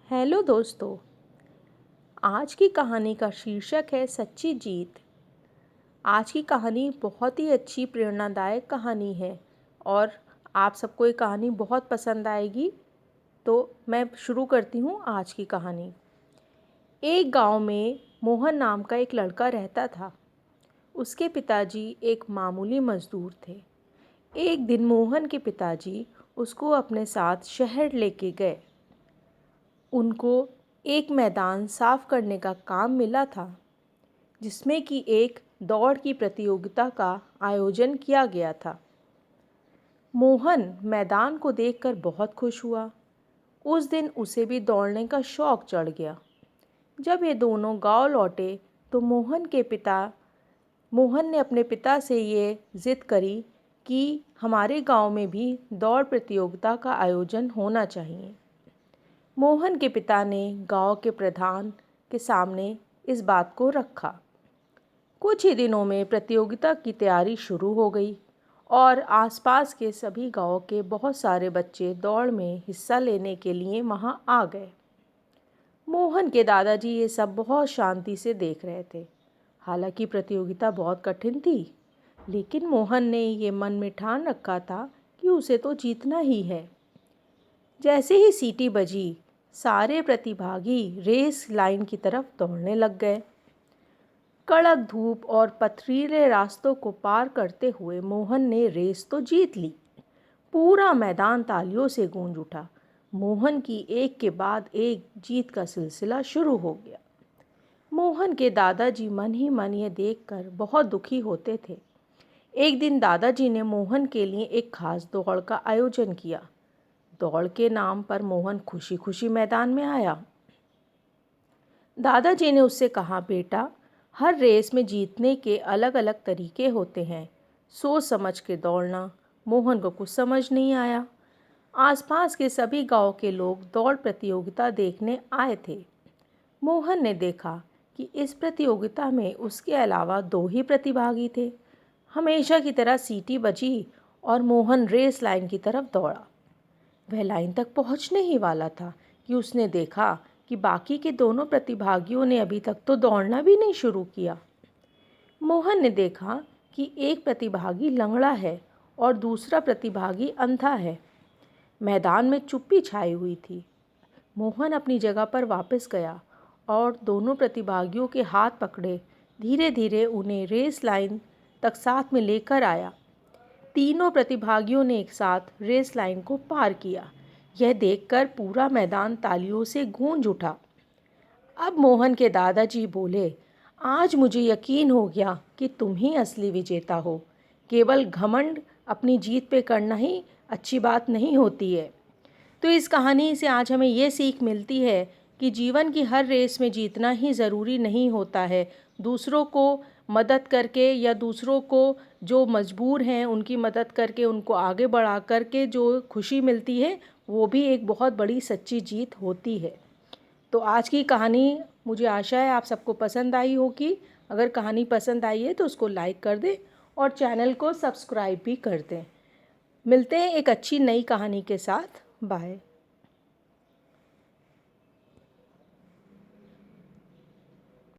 Hello दोस्तों। आज की कहानी का शीर्षक है सच्ची जीत। आज की कहानी बहुत ही अच्छी प्रेरणादायक कहानी है और आप सबको ये कहानी बहुत पसंद आएगी। तो मैं शुरू करती हूँ आज की कहानी। एक गांव में मोहन नाम का एक लड़का रहता था। उसके पिताजी एक मामूली मजदूर थे। एक दिन मोहन के पिताजी उसको अपने साथ शहर लेके गए। उनको एक मैदान साफ करने का काम मिला था जिसमें कि एक दौड़ की प्रतियोगिता का आयोजन किया गया था। मोहन मैदान को देखकर बहुत खुश हुआ। उस दिन उसे भी दौड़ने का शौक चढ़ गया। जब ये दोनों गांव लौटे तो मोहन ने अपने पिता से ये जिद करी कि हमारे गांव में भी दौड़ प्रतियोगिता का आयोजन होना चाहिए। मोहन के पिता ने गांव के प्रधान के सामने इस बात को रखा। कुछ ही दिनों में प्रतियोगिता की तैयारी शुरू हो गई और आसपास के सभी गांव के बहुत सारे बच्चे दौड़ में हिस्सा लेने के लिए वहां आ गए। मोहन के दादाजी ये सब बहुत शांति से देख रहे थे। हालांकि प्रतियोगिता बहुत कठिन थी, लेकिन मोहन ने ये मन में ठान रखा था कि उसे तो जीतना ही है। जैसे ही सीटी बजी, सारे प्रतिभागी रेस लाइन की तरफ दौड़ने लग गए। कड़क धूप और पथरीले रास्तों को पार करते हुए मोहन ने रेस तो जीत ली। पूरा मैदान तालियों से गूंज उठा। मोहन की एक के बाद एक जीत का सिलसिला शुरू हो गया। मोहन के दादाजी मन ही मन ये देखकर बहुत दुखी होते थे। एक दिन दादाजी ने मोहन के लिए एक खास दौड़ का आयोजन किया। दौड़ के नाम पर मोहन खुशी खुशी मैदान में आया। दादाजी ने उससे कहा, बेटा, हर रेस में जीतने के अलग अलग तरीके होते हैं। सोच समझ के दौड़ना। मोहन को कुछ समझ नहीं आया। आसपास के सभी गांव के लोग दौड़ प्रतियोगिता देखने आए थे। मोहन ने देखा कि इस प्रतियोगिता में उसके अलावा 2 ही प्रतिभागी थे। हमेशा की तरह सीटी बजी और मोहन रेस लाइन की तरफ दौड़ा। वह लाइन तक पहुंचने ही वाला था कि उसने देखा कि बाकी के दोनों प्रतिभागियों ने अभी तक तो दौड़ना भी नहीं शुरू किया। मोहन ने देखा कि एक प्रतिभागी लंगड़ा है और दूसरा प्रतिभागी अंधा है। मैदान में चुप्पी छाई हुई थी। मोहन अपनी जगह पर वापस गया और दोनों प्रतिभागियों के हाथ पकड़े धीरे धीरे उन्हें रेस लाइन तक साथ में लेकर आया। तीनों प्रतिभागियों ने एक साथ रेस लाइन को पार किया। यह देखकर पूरा मैदान तालियों से गूंज उठा। अब मोहन के दादाजी बोले, आज मुझे यकीन हो गया कि तुम ही असली विजेता हो। केवल घमंड अपनी जीत पे करना ही अच्छी बात नहीं होती है। तो इस कहानी से आज हमें ये सीख मिलती है कि जीवन की हर रेस में जीतना ही ज़रूरी नहीं होता है। दूसरों को मदद करके या दूसरों को जो मजबूर हैं उनकी मदद करके उनको आगे बढ़ा करके जो खुशी मिलती है वो भी एक बहुत बड़ी सच्ची जीत होती है। तो आज की कहानी मुझे आशा है आप सबको पसंद आई होगी। अगर कहानी पसंद आई है तो उसको लाइक कर दें और चैनल को सब्सक्राइब भी कर दें। मिलते हैं एक अच्छी नई कहानी के साथ। बाय।